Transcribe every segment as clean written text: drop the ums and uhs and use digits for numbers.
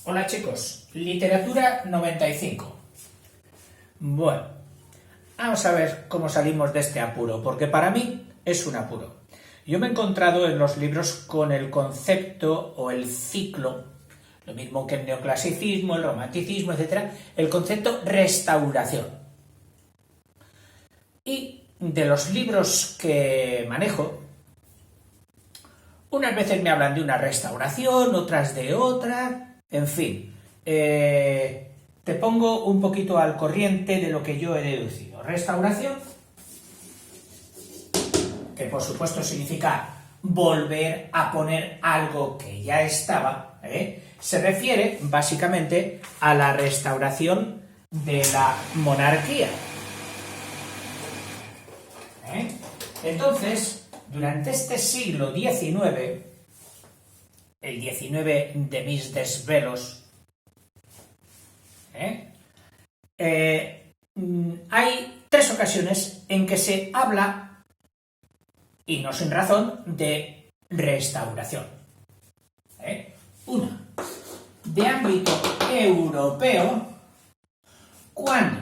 Hola chicos, literatura 95. Bueno, vamos a ver cómo salimos de este apuro, porque para mí es un apuro. Yo me he encontrado en los libros con el concepto o el ciclo, lo mismo que el neoclasicismo, el romanticismo, etcétera, el concepto restauración. Y de los libros que manejo, unas veces me hablan de una restauración, otras de otra. En fin, te pongo un poquito al corriente de lo que yo he deducido. Restauración, que por supuesto significa volver a poner algo que ya estaba, se refiere básicamente a la restauración de la monarquía. Entonces, durante este siglo XIX, el 19 de mis desvelos, hay tres ocasiones en que se habla, y no sin razón, de restauración. Una, de ámbito europeo, cuando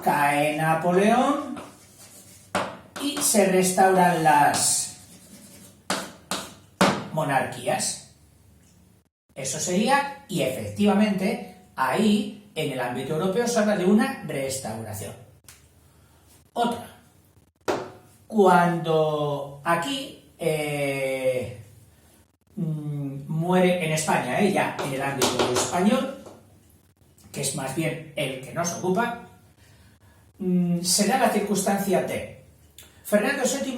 cae Napoleón y se restauran las monarquías. Eso sería, y efectivamente, ahí, en el ámbito europeo, se habla de una restauración. Otra, cuando aquí muere en España, ya en el ámbito español, que es más bien el que nos ocupa, se da la circunstancia de Fernando VII,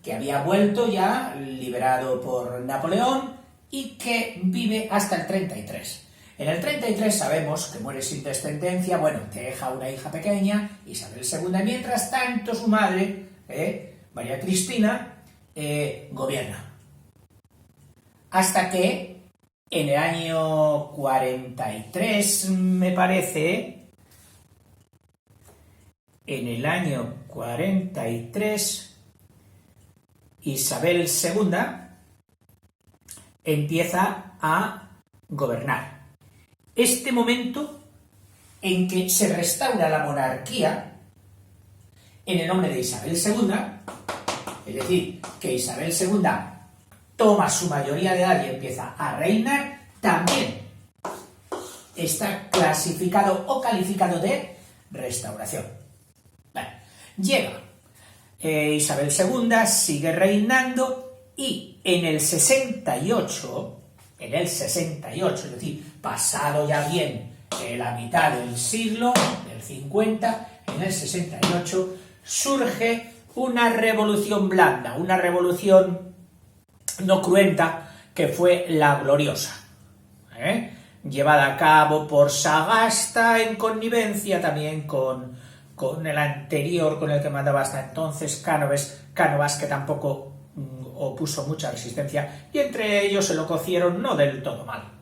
que había vuelto ya, liberado por Napoleón, y que vive hasta el 33. En el 33 sabemos que muere sin descendencia, bueno, deja una hija pequeña, Isabel II, y mientras tanto su madre, María Cristina, gobierna. Hasta que en el año 43, me parece, en el año 43, Isabel II empieza a gobernar. Este momento en que se restaura la monarquía en el nombre de Isabel II, es decir, que Isabel II toma su mayoría de edad y empieza a reinar, también está clasificado o calificado de restauración. Llega Isabel II, sigue reinando, y en el 68, es decir, pasado ya bien la mitad del siglo, del 50, en el 68 surge una revolución blanda, una revolución no cruenta, que fue la Gloriosa, llevada a cabo por Sagasta en connivencia también con el anterior, con el que mandaba hasta entonces, Cánovas, que tampoco opuso mucha resistencia, y entre ellos se lo cocieron no del todo mal.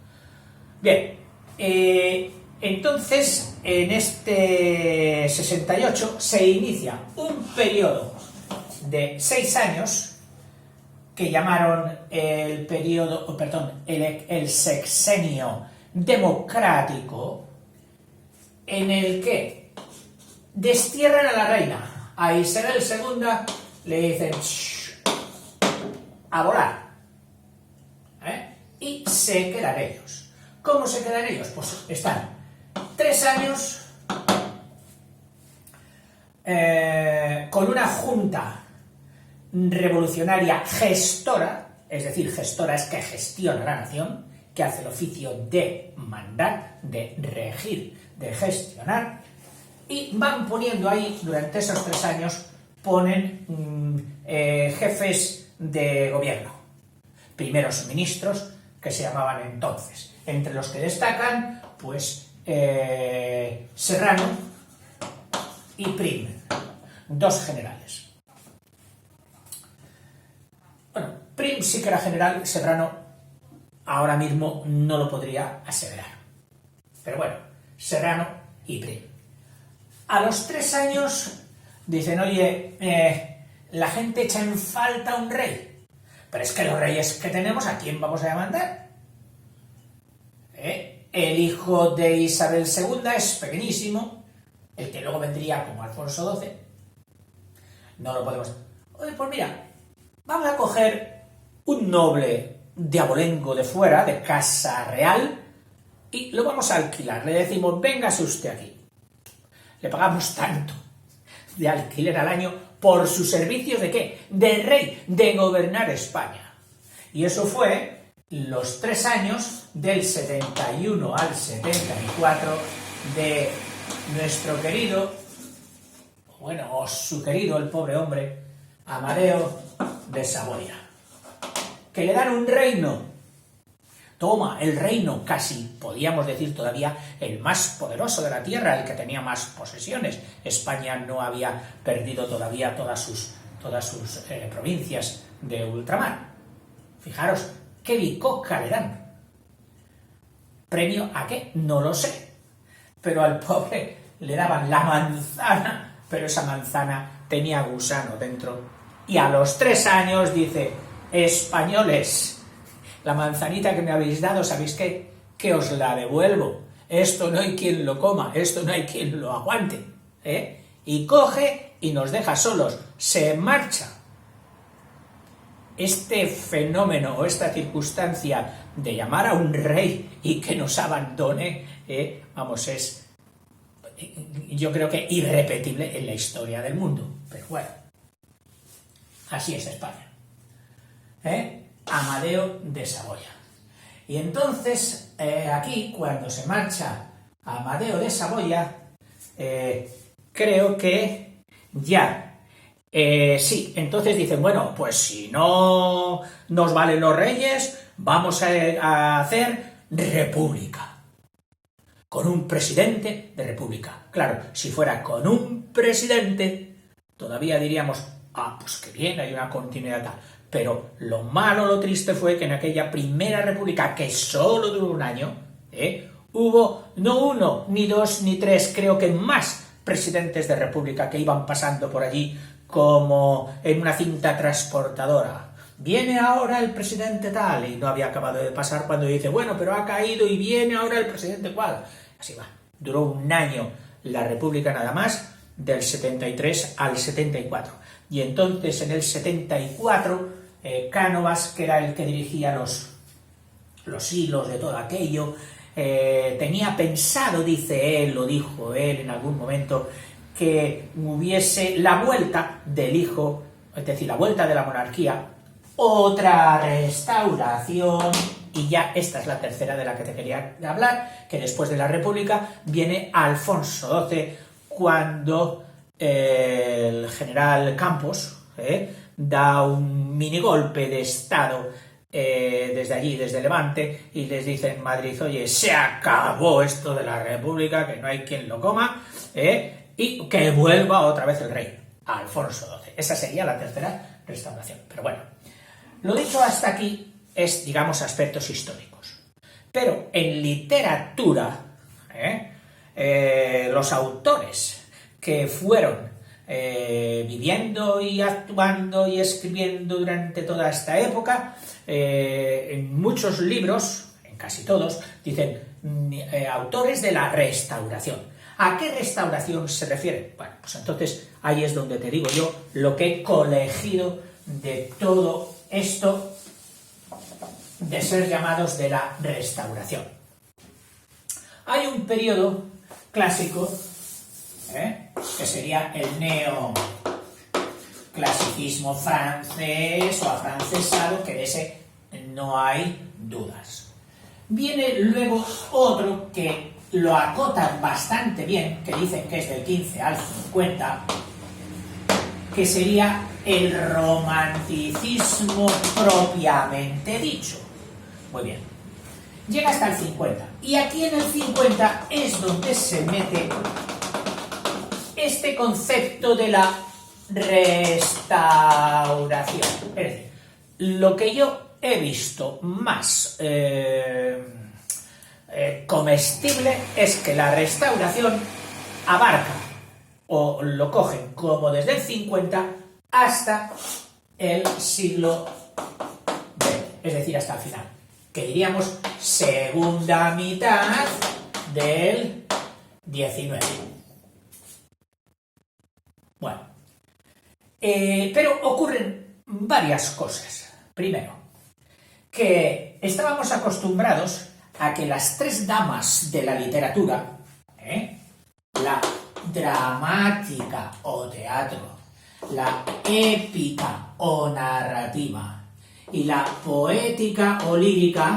Bien, entonces en este 68 se inicia un periodo de 6 años que llamaron el sexenio democrático, en el que destierran a la reina. A Isabel II le dicen a volar, y se quedan ellos. ¿Cómo se quedan ellos? Pues están 3 años con una junta revolucionaria gestora, es decir, gestora es que gestiona la nación, que hace el oficio de mandar, de regir, de gestionar, y van poniendo ahí, durante esos 3 años, ponen jefes de gobierno, primeros ministros, que se llamaban entonces, entre los que destacan, pues, Serrano y Prim, 2 generales. Bueno, Prim sí que era general, Serrano ahora mismo no lo podría aseverar, pero bueno, Serrano y Prim. A los 3 años dicen, oye, la gente echa en falta un rey, pero es que los reyes que tenemos, ¿a quién vamos a mandar? El hijo de Isabel II es pequeñísimo, el que luego vendría como Alfonso XII. No lo podemos... Oye, pues mira, vamos a coger un noble de abolengo de fuera, de casa real, y lo vamos a alquilar. Le decimos, véngase usted aquí. Le pagamos tanto de alquiler al año por sus servicios ¿de qué? De rey, de gobernar España. Y eso fue los 3 años del 71 al 74 de nuestro querido, bueno, o su querido, el pobre hombre, Amadeo de Saboya. Que le dan un reino. Toma, el reino, casi podíamos decir todavía el más poderoso de la tierra, el que tenía más posesiones. España no había perdido todavía todas sus provincias de ultramar. Fijaros, ¿qué bicoca le dan? ¿Premio a qué? No lo sé. Pero al pobre le daban la manzana, pero esa manzana tenía gusano dentro. Y a los 3 años dice, españoles, la manzanita que me habéis dado, ¿sabéis qué? Que os la devuelvo. Esto no hay quien lo coma, esto no hay quien lo aguante. Y coge y nos deja solos, se marcha. Este fenómeno o esta circunstancia de llamar a un rey y que nos abandone, es, yo creo que irrepetible en la historia del mundo. Pero bueno, así es España. Amadeo de Saboya. Y entonces, aquí, cuando se marcha Amadeo de Saboya, creo que ya... sí, entonces dicen, bueno, pues si no nos valen los reyes, vamos a hacer república. Con un presidente de república. Claro, si fuera con un presidente, todavía diríamos, pues que bien, hay una continuidad tal. Pero lo malo, lo triste fue que en aquella primera república, que solo duró un año, hubo no 1, ni 2, ni 3, creo que más presidentes de república que iban pasando por allí como en una cinta transportadora. Viene ahora el presidente tal, y no había acabado de pasar cuando dice, bueno, pero ha caído y viene ahora el presidente cual. Así va. Duró un año la república nada más, del 73 al 74. Y entonces en el 74, Cánovas, que era el que dirigía los hilos de todo aquello, tenía pensado, dice él, lo dijo él en algún momento, que hubiese la vuelta del hijo, es decir, la vuelta de la monarquía, otra restauración, y ya esta es la tercera de la que te quería hablar, que después de la República viene Alfonso XII, cuando el general Campos da un minigolpe de Estado desde allí, desde Levante, y les dice en Madrid, oye, se acabó esto de la República, que no hay quien lo coma, y que vuelva otra vez el rey, Alfonso XII. Esa sería la tercera restauración. Pero bueno, lo dicho hasta aquí es, digamos, aspectos históricos. Pero en literatura, los autores que fueron viviendo y actuando y escribiendo durante toda esta época, en muchos libros, en casi todos, dicen autores de la restauración. ¿A qué restauración se refiere? Bueno, pues entonces ahí es donde te digo yo lo que he colegido de todo esto de ser llamados de la restauración. Hay un periodo clásico, que sería el neoclasicismo francés o afrancesado, que de ese no hay dudas. Viene luego otro que lo acotan bastante bien, que dicen que es del 15 al 50, que sería el romanticismo propiamente dicho. Muy bien. Llega hasta el 50. Y aquí en el 50 es donde se mete este concepto de la restauración. Es decir, lo que yo he visto más comestible es que la restauración abarca, o lo cogen como desde el 50 hasta el siglo XX, es decir, hasta el final. que diríamos segunda mitad del 19. Bueno, pero ocurren varias cosas. Primero, que estábamos acostumbrados a que las tres damas de la literatura, la dramática o teatro, la épica o narrativa y la poética o lírica,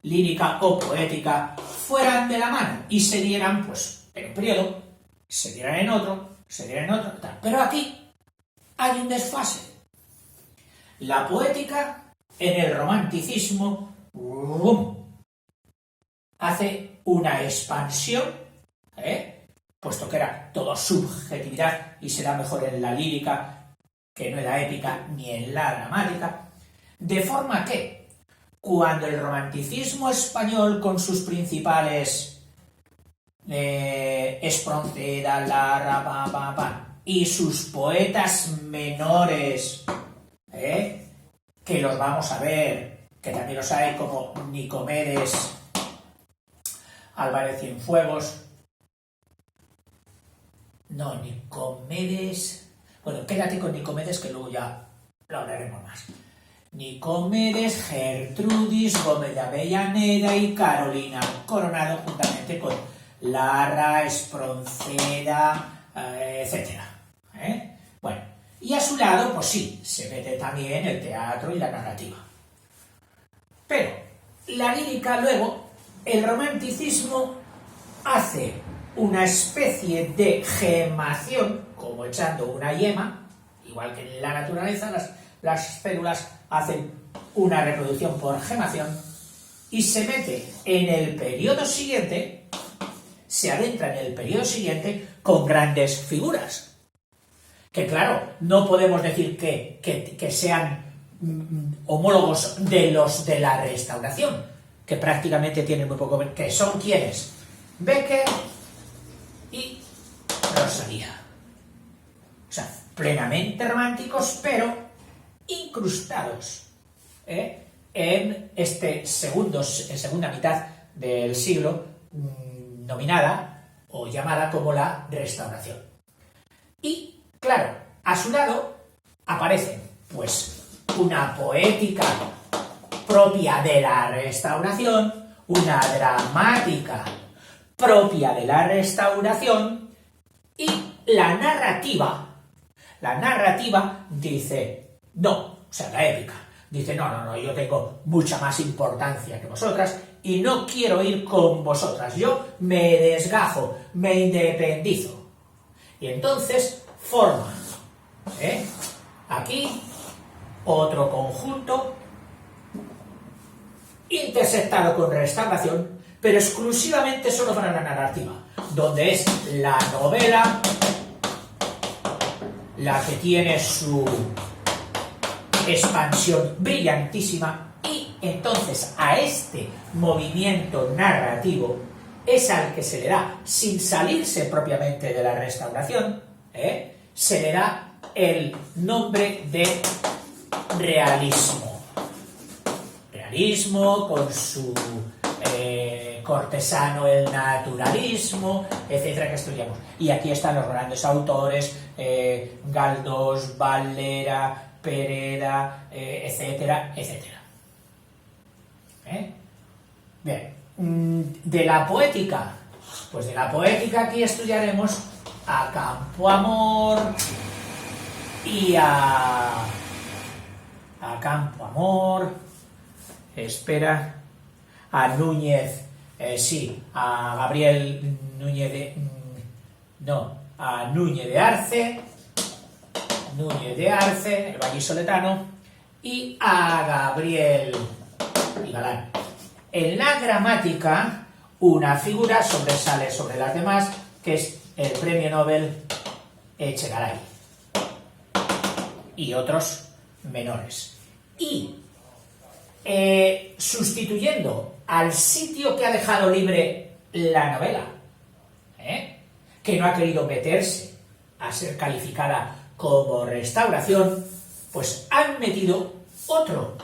lírica o poética, fueran de la mano y se dieran, pues, en un periodo, se dieran en otro, tal. Pero aquí hay un desfase. La poética, en el romanticismo, hace una expansión, puesto que era todo subjetividad y será mejor en la lírica que no en la épica ni en la dramática, de forma que cuando el romanticismo español con sus principales Espronceda, Larra, y sus poetas menores, que los vamos a ver, que también los hay, como Nicomedes, Álvarez Cienfuegos, bueno, quédate con Nicomedes que luego ya lo hablaremos más. Nicomedes, Gertrudis, Gómez de Avellaneda y Carolina Coronado, juntamente con Larra, Espronceda, etc. Bueno, y a su lado, pues sí, se mete también el teatro y la narrativa. Pero la lírica luego, el romanticismo hace una especie de gemación, como echando una yema, igual que en la naturaleza, las células hacen una reproducción por gemación, y se mete en el periodo siguiente, se adentra en el periodo siguiente con grandes figuras. Que claro, no podemos decir que sean homólogos de los de la Restauración, que prácticamente tienen muy poco, que son ¿quiénes? Becker y Rosalía. O sea, plenamente románticos, pero incrustados en segunda mitad del siglo, nominada o llamada como la Restauración. Y, claro, a su lado aparecen, pues, una poética propia de la Restauración, una dramática propia de la Restauración y la narrativa dice, no, o sea, la épica, dice, no, yo tengo mucha más importancia que vosotras y no quiero ir con vosotras, yo me desgajo, me independizo. Y entonces forma, aquí, otro conjunto intersectado con Restauración, pero exclusivamente solo para la narrativa, donde es la novela la que tiene su expansión brillantísima, y entonces a este movimiento narrativo es al que se le da, sin salirse propiamente de la Restauración, se le da el nombre de realismo. Realismo con su cortesano, el naturalismo, etcétera, que estudiamos. Y aquí están los grandes autores, Galdós, Valera, Pereda, etcétera, etcétera. Bien, de la poética, pues de la poética aquí estudiaremos a Campoamor y a Campoamor, a Núñez, a Gabriel Núñez a Núñez de Arce, el vallisoletano, y a Gabriel y Galán. En la gramática, una figura sobresale sobre las demás, que es el premio Nobel Echegaray, y otros menores. Y sustituyendo al sitio que ha dejado libre la novela, que no ha querido meterse a ser calificada como Restauración, pues han metido otro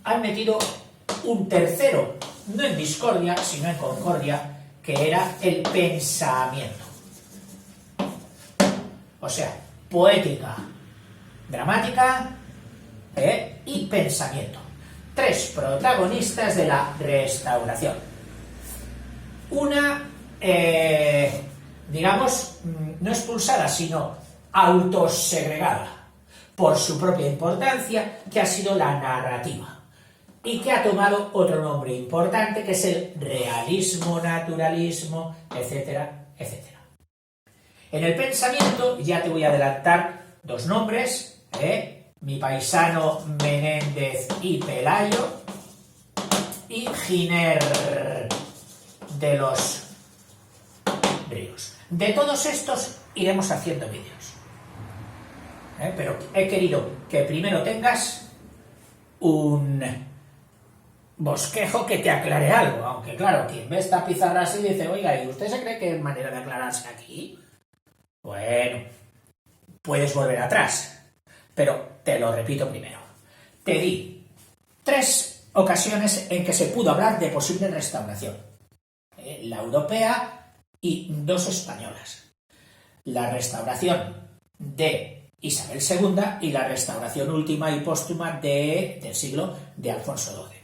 han metido un tercero, no en discordia, sino en concordia, que era el pensamiento. O sea, poética, dramática y pensamiento. Tres protagonistas de la Restauración. Una, digamos, no expulsada, sino autosegregada por su propia importancia, que ha sido la narrativa, y que ha tomado otro nombre importante, que es el realismo, naturalismo, etcétera, etcétera. En el pensamiento ya te voy a adelantar dos nombres, mi paisano Menéndez y Pelayo, y Giner de los Ríos. De todos estos iremos haciendo vídeos, pero he querido que primero tengas un bosquejo que te aclare algo, aunque claro, quien ve esta pizarra así dice, oiga, ¿y usted se cree que hay manera de aclararse aquí? Bueno, puedes volver atrás, pero te lo repito primero. Te di 3 ocasiones en que se pudo hablar de posible restauración. La europea y 2 españolas. La restauración de Isabel II y la restauración última y póstuma del siglo de Alfonso XII.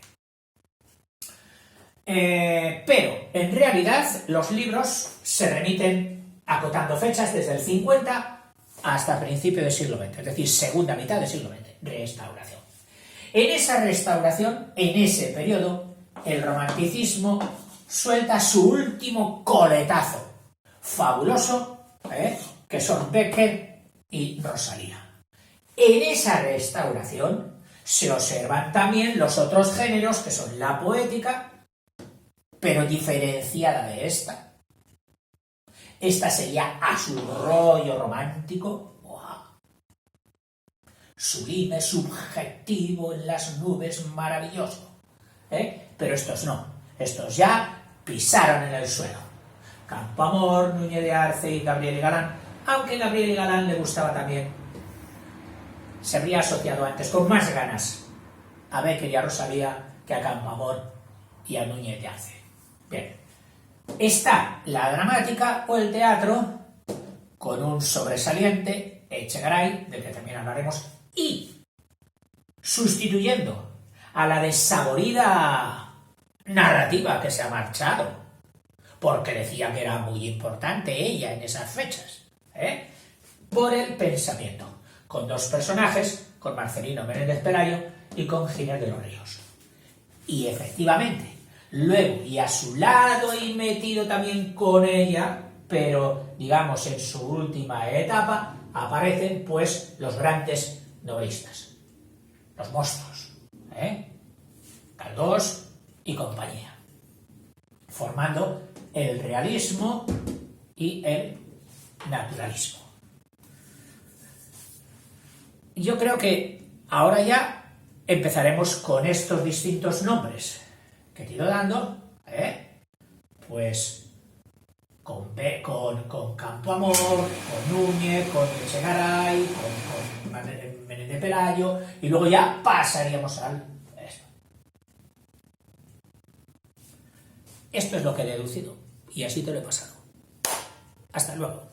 Pero, en realidad, los libros se remiten acotando fechas desde el 50 hasta principio del siglo XX, es decir, segunda mitad del siglo XX, restauración. En esa restauración, en ese periodo, el romanticismo suelta su último coletazo fabuloso, que son Becker y Rosalía. En esa restauración se observan también los otros géneros, que son la poética, pero diferenciada de esta. Esta sería a su rollo romántico, sublime, subjetivo, en las nubes, maravilloso. Pero estos no, estos ya pisaron en el suelo. Campoamor, Núñez de Arce y Gabriel y Galán, aunque Gabriel y Galán le gustaba también, se habría asociado antes con más ganas a Becker y a Rosalía que a Campoamor y a Núñez de Arce. Bien, está la dramática o el teatro con un sobresaliente Echegaray, del que también hablaremos, y sustituyendo a la desaborida narrativa que se ha marchado, porque decía que era muy importante ella en esas fechas, por el pensamiento, con 2 personajes, con Marcelino Menéndez Pelayo y con Giner de los Ríos. Y efectivamente, luego, y a su lado y metido también con ella, pero digamos en su última etapa, aparecen pues los grandes novelistas, los monstruos, Caldós y compañía, formando el realismo y el naturalismo. Yo creo que ahora ya empezaremos con estos distintos nombres que te he ido dando, pues con Campoamor, con Núñez, con Echegaray, con Menéndez Pelayo, y luego ya pasaríamos al esto. Esto es lo que he deducido, y así te lo he pasado. Hasta luego.